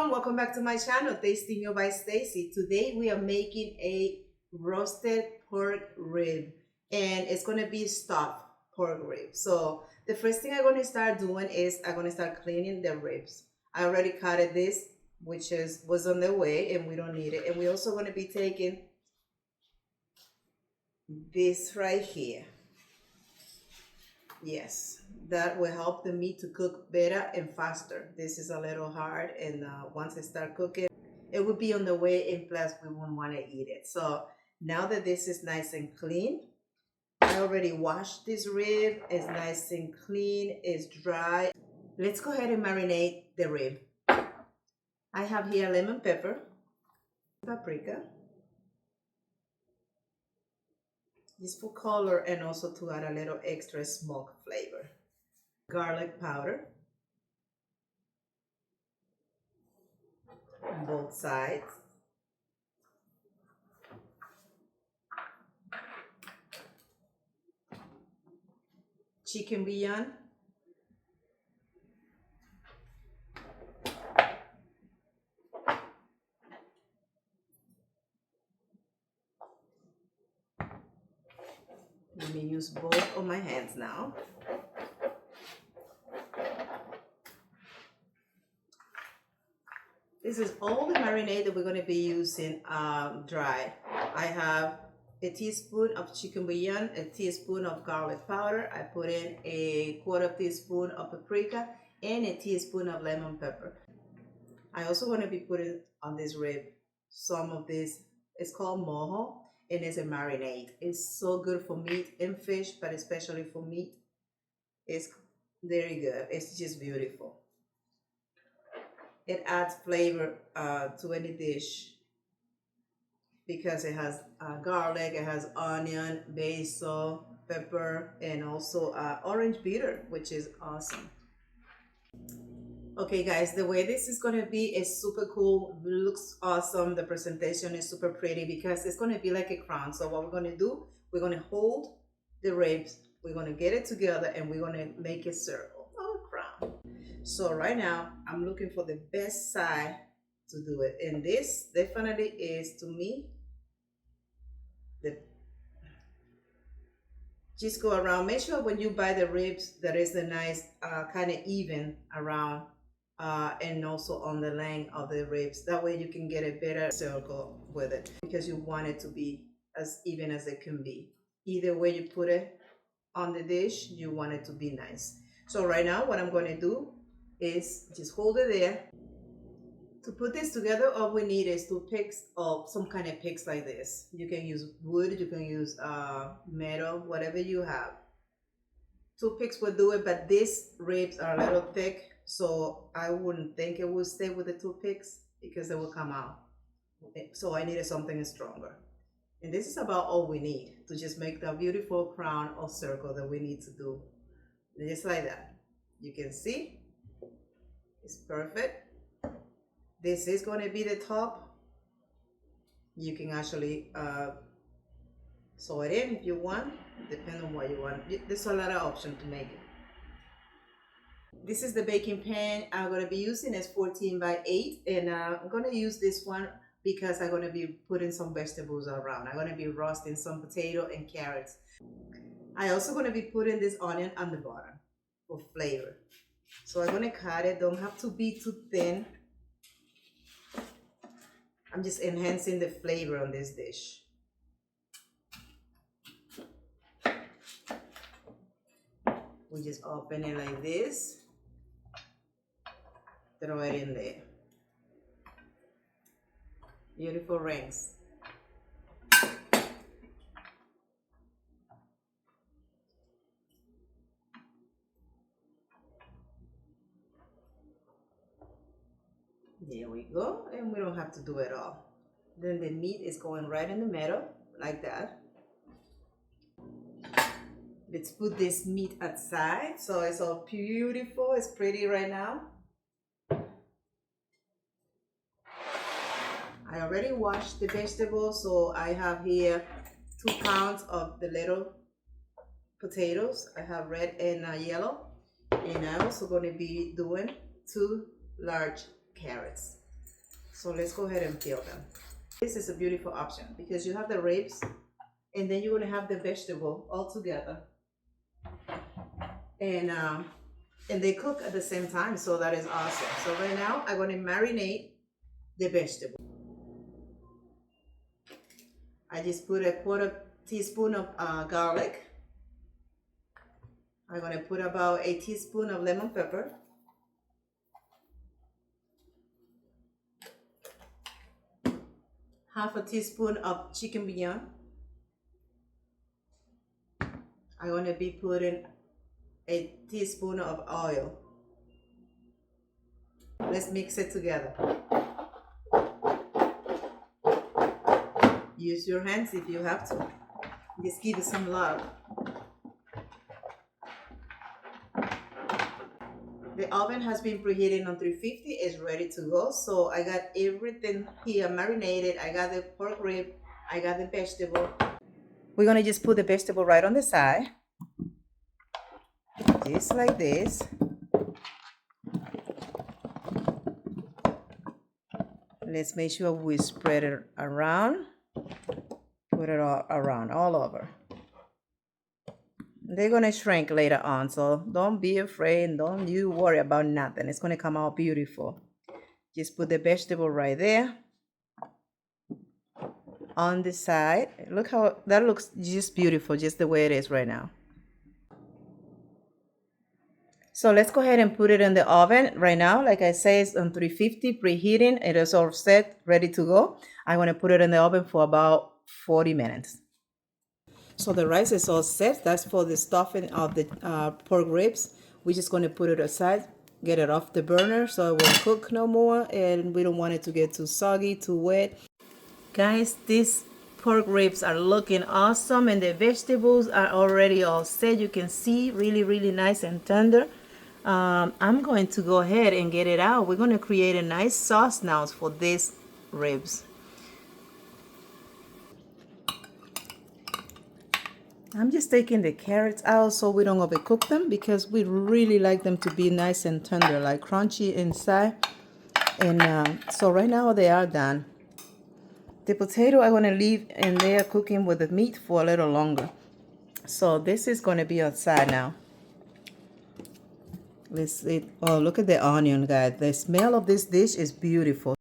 everyone, welcome back to my channel, Tasting You by Stacy. Today we are making a roasted pork rib, and it's going to be stuffed pork rib. So the first thing I'm going to start doing is I'm going to start cleaning the ribs. I already cutted this, which was on the way, and we don't need it. And we're also going to be taking this right here. Yes, that will help the meat to cook better and faster. This is a little hard, and once I start cooking, it will be on the way, and plus we won't want to eat it. So now that this is nice and clean, I already washed this rib. It's nice and clean, it's dry. Let's go ahead and marinate the rib. I have here lemon pepper, paprika, just for color and also to add a little extra smoke flavor. Garlic powder on both sides. Chicken bouillon. Let me use both of my hands now. This is all the marinade that we're going to be using dry. I have a teaspoon of chicken bouillon, a teaspoon of garlic powder. I put in a quarter teaspoon of paprika and a teaspoon of lemon pepper. I also want to be putting on this rib some of this. It's called mojo, and it's a marinade. It's so good for meat and fish, but especially for meat. It's very good. It's just beautiful. It adds flavor to any dish because it has garlic, it has onion, basil, pepper, and also orange bitter, which is awesome. Okay guys, the way this is going to be is super cool. It looks awesome. The presentation is super pretty because it's going to be like a crown. So what we're going to do, we're going to hold the ribs, we're going to get it together, and we're going to make a circle or a crown. So right now I'm looking for the best side to do it, and this definitely is, to me, just go around. Make sure when you buy the ribs that is a nice kind of even around and also on the length of the ribs. That way you can get a better circle with it, because you want it to be as even as it can be. Either way you put it on the dish, you want it to be nice. So right now what I'm going to do is just hold it there. To put this together, all we need is 2 picks of some kind of picks like this. You can use wood, you can use metal, whatever you have. 2 picks will do it, but these ribs are a little thick, so I wouldn't think it would stay with the 2 picks because they will come out. So I needed something stronger. And this is about all we need to just make that beautiful crown or circle that we need to do. Just like that. You can see it's perfect. This is going to be the top. You can actually sew it in if you want, depending on what you want. There's a lot of options to make it. This is the baking pan I'm going to be using. It's 14 by 8, and I'm going to use this one because I'm going to be putting some vegetables around. I'm going to be roasting some potato and carrots. I'm also going to be putting this onion on the bottom for flavor. So I'm going to cut it. Don't have to be too thin. I'm just enhancing the flavor on this dish. We just open it like this. Throw it in there. Beautiful rings. There we go, and we don't have to do it all. Then the meat is going right in the middle, like that. Let's put this meat aside. So it's all beautiful, it's pretty right now. I already washed the vegetables, so I have here 2 pounds of the little potatoes. I have red and yellow. And I'm also going to be doing 2 large carrots. So let's go ahead and peel them. This is a beautiful option because you have the ribs and then you're gonna have the vegetable all together. And they cook at the same time, so that is awesome. So right now I'm gonna marinate the vegetable. I just put a quarter teaspoon of garlic. I'm gonna put about a teaspoon of lemon pepper. Half a teaspoon of chicken bouillon. I'm gonna be putting a teaspoon of oil. Let's mix it together. Use your hands if you have to. Just give it some love. The oven has been preheating on 350. It's ready to go. So I got everything here marinated. I got the pork rib. I got the vegetable. We're gonna just put the vegetable right on the side. Just like this. Let's make sure we spread it around. Put it all around, all over. They're gonna shrink later on, so don't be afraid. Don't you worry about nothing. It's gonna come out beautiful. Just put the vegetable right there on the side. Look how that looks, just beautiful, just the way it is right now. So let's go ahead and put it in the oven right now. Like I say, it's on 350 preheating. It is all set, ready to go. I'm gonna put it in the oven for about 40 minutes. So the rice is all set. That's for the stuffing of the pork ribs. We're just going to put it aside, get it off the burner so it won't cook no more, and we don't want it to get too soggy, too wet. Guys, these pork ribs are looking awesome and the vegetables are already all set. You can see really nice and tender. I'm going to go ahead and get it out. We're going to create a nice sauce now for these ribs. I'm just taking the carrots out so we don't overcook them because we really like them to be nice and tender, like crunchy inside. And so right now they are done. The potato I'm going to leave in there cooking with the meat for a little longer. So this is going to be outside now. Let's see. Oh, look at the onion, guys. The smell of this dish is beautiful.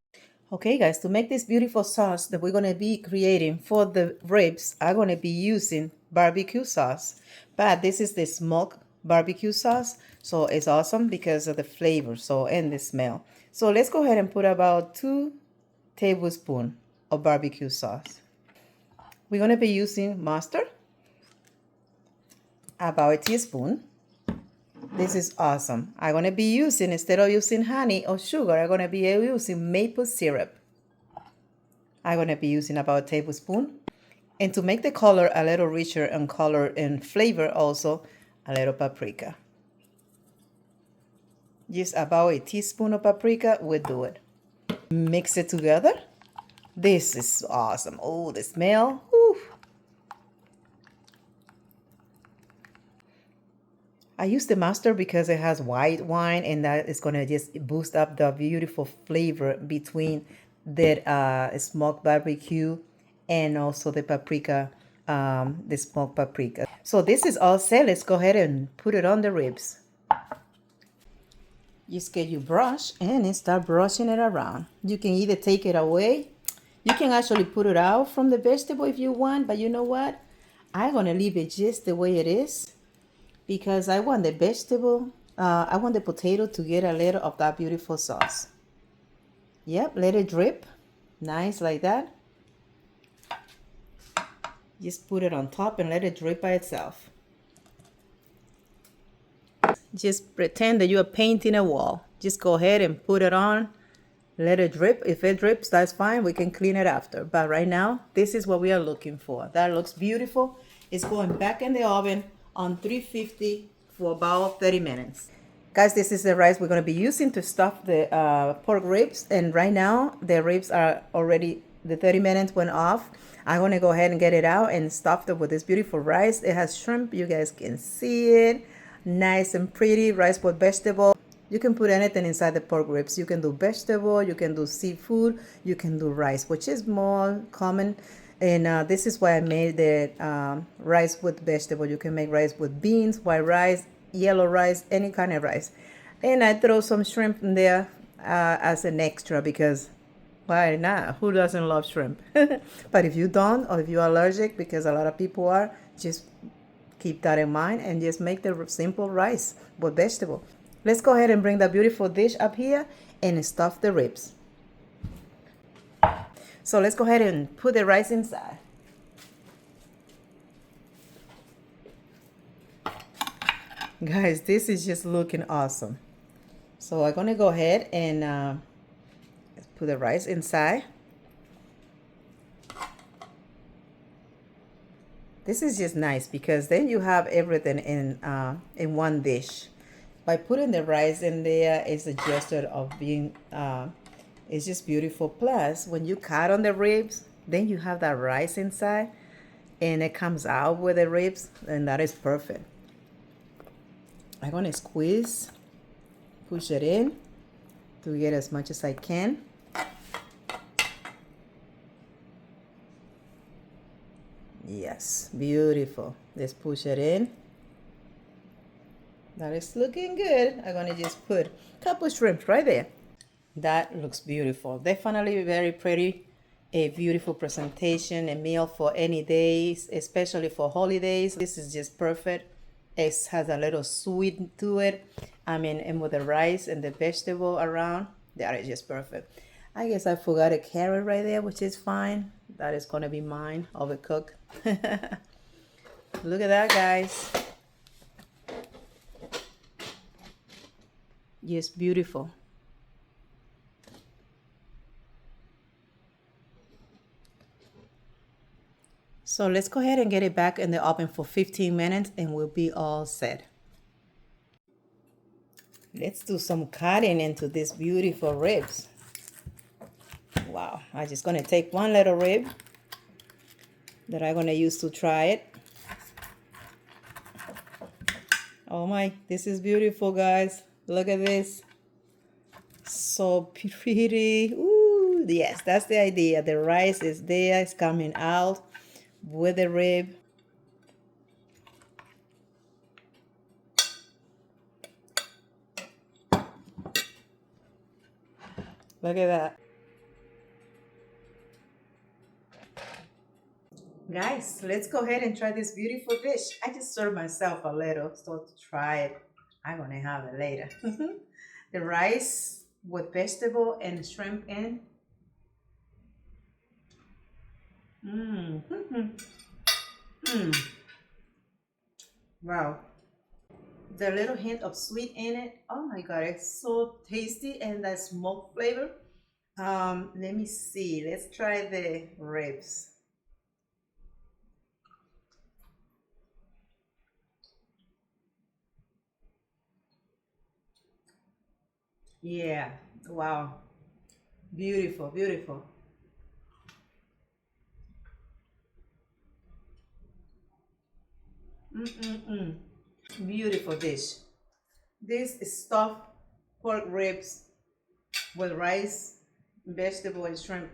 Okay, guys, to make this beautiful sauce that we're going to be creating for the ribs, I'm going to be using barbecue sauce. But this is the smoked barbecue sauce, so it's awesome because of the flavor and the smell. So let's go ahead and put about 2 tablespoons of barbecue sauce. We're going to be using mustard, about a teaspoon. This is awesome. I'm going to be using, instead of using honey or sugar, I'm going to be using maple syrup. I'm going to be using about a tablespoon. And to make the color a little richer in color and flavor also, a little paprika. Just about a teaspoon of paprika will do it. Mix it together. This is awesome. Oh, the smell. Whew. I use the mustard because it has white wine and that is going to just boost up the beautiful flavor between that smoked barbecue and also the paprika, the smoked paprika. So this is all set. Let's go ahead and put it on the ribs. Just get your brush and then start brushing it around. You can either take it away. You can actually put it out from the vegetable if you want, but you know what? I'm going to leave it just the way it is. Because I want the vegetable, I want the potato to get a little of that beautiful sauce. Yep, let it drip. Nice like that. Just put it on top and let it drip by itself. Just pretend that you are painting a wall. Just go ahead and put it on. Let it drip. If it drips, that's fine. We can clean it after. But right now, this is what we are looking for. That looks beautiful. It's going back in the oven on 350 for about 30 minutes. Guys, this is the rice we're going to be using to stuff the pork ribs. And right now, the ribs are already, the 30 minutes went off. I'm going to go ahead and get it out and stuff it with this beautiful rice. It has shrimp. You guys can see it. Nice and pretty rice with vegetable. You can put anything inside the pork ribs. You can do vegetable, you can do seafood, you can do rice, which is more common. And this is why I made the rice with vegetable. You can make rice with beans, white rice, yellow rice, any kind of rice. And I throw some shrimp in there as an extra because why not? Who doesn't love shrimp? But if you don't, or if you're allergic, because a lot of people are, just keep that in mind and just make the simple rice with vegetable. Let's go ahead and bring that beautiful dish up here and stuff the ribs. So let's go ahead and put the rice inside. Guys, this is just looking awesome. So I'm gonna go ahead and put the rice inside. This is just nice because then you have everything in one dish. By putting the rice in there, it's a gesture of being, it's just beautiful. Plus, when you cut on the ribs, then you have that rice inside and it comes out with the ribs, and that is perfect. I'm gonna squeeze, push it in to get as much as I can. Yes, beautiful. Let's push it in. That is looking good. I'm gonna just put a couple shrimp right there. That looks beautiful. Definitely very pretty. A beautiful presentation, a meal for any days, especially for holidays. This is just perfect. It has a little sweet to it. I mean, and with the rice and the vegetable around, that is just perfect. I guess I forgot a carrot right there, which is fine. That is gonna be mine, overcooked. Look at that, guys. Yes, beautiful. So let's go ahead and get it back in the oven for 15 minutes and we'll be all set. Let's do some cutting into these beautiful ribs. Wow, I'm just gonna take one little rib that I'm gonna use to try it. Oh my, this is beautiful, guys. Look at this. So pretty. Ooh, yes, that's the idea. The rice is there, it's coming out with the rib. Look at that. Guys, let's go ahead and try this beautiful dish. I just served myself a little, so to try it, I'm gonna have it later. The rice with vegetable and shrimp in. Mmm. Mmm. Wow. The little hint of sweet in it. Oh my god, it's so tasty, and that smoke flavor. Let me see. Let's try the ribs. Yeah. Wow. Beautiful, beautiful. Mm-mm-mm. Beautiful dish. This is stuffed pork ribs with rice, vegetable, and shrimp.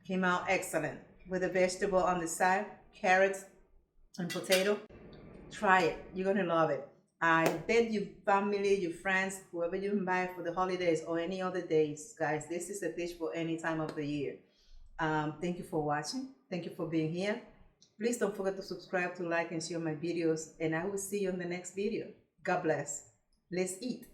Came out excellent. With the vegetable on the side, carrots and potato. Try it. You're gonna love it. I bet your family, your friends, whoever you invite for the holidays or any other days, guys, this is a dish for any time of the year. Thank you for watching. Thank you for being here. Please don't forget to subscribe, to like, and share my videos. And I will see you in the next video. God bless. Let's eat.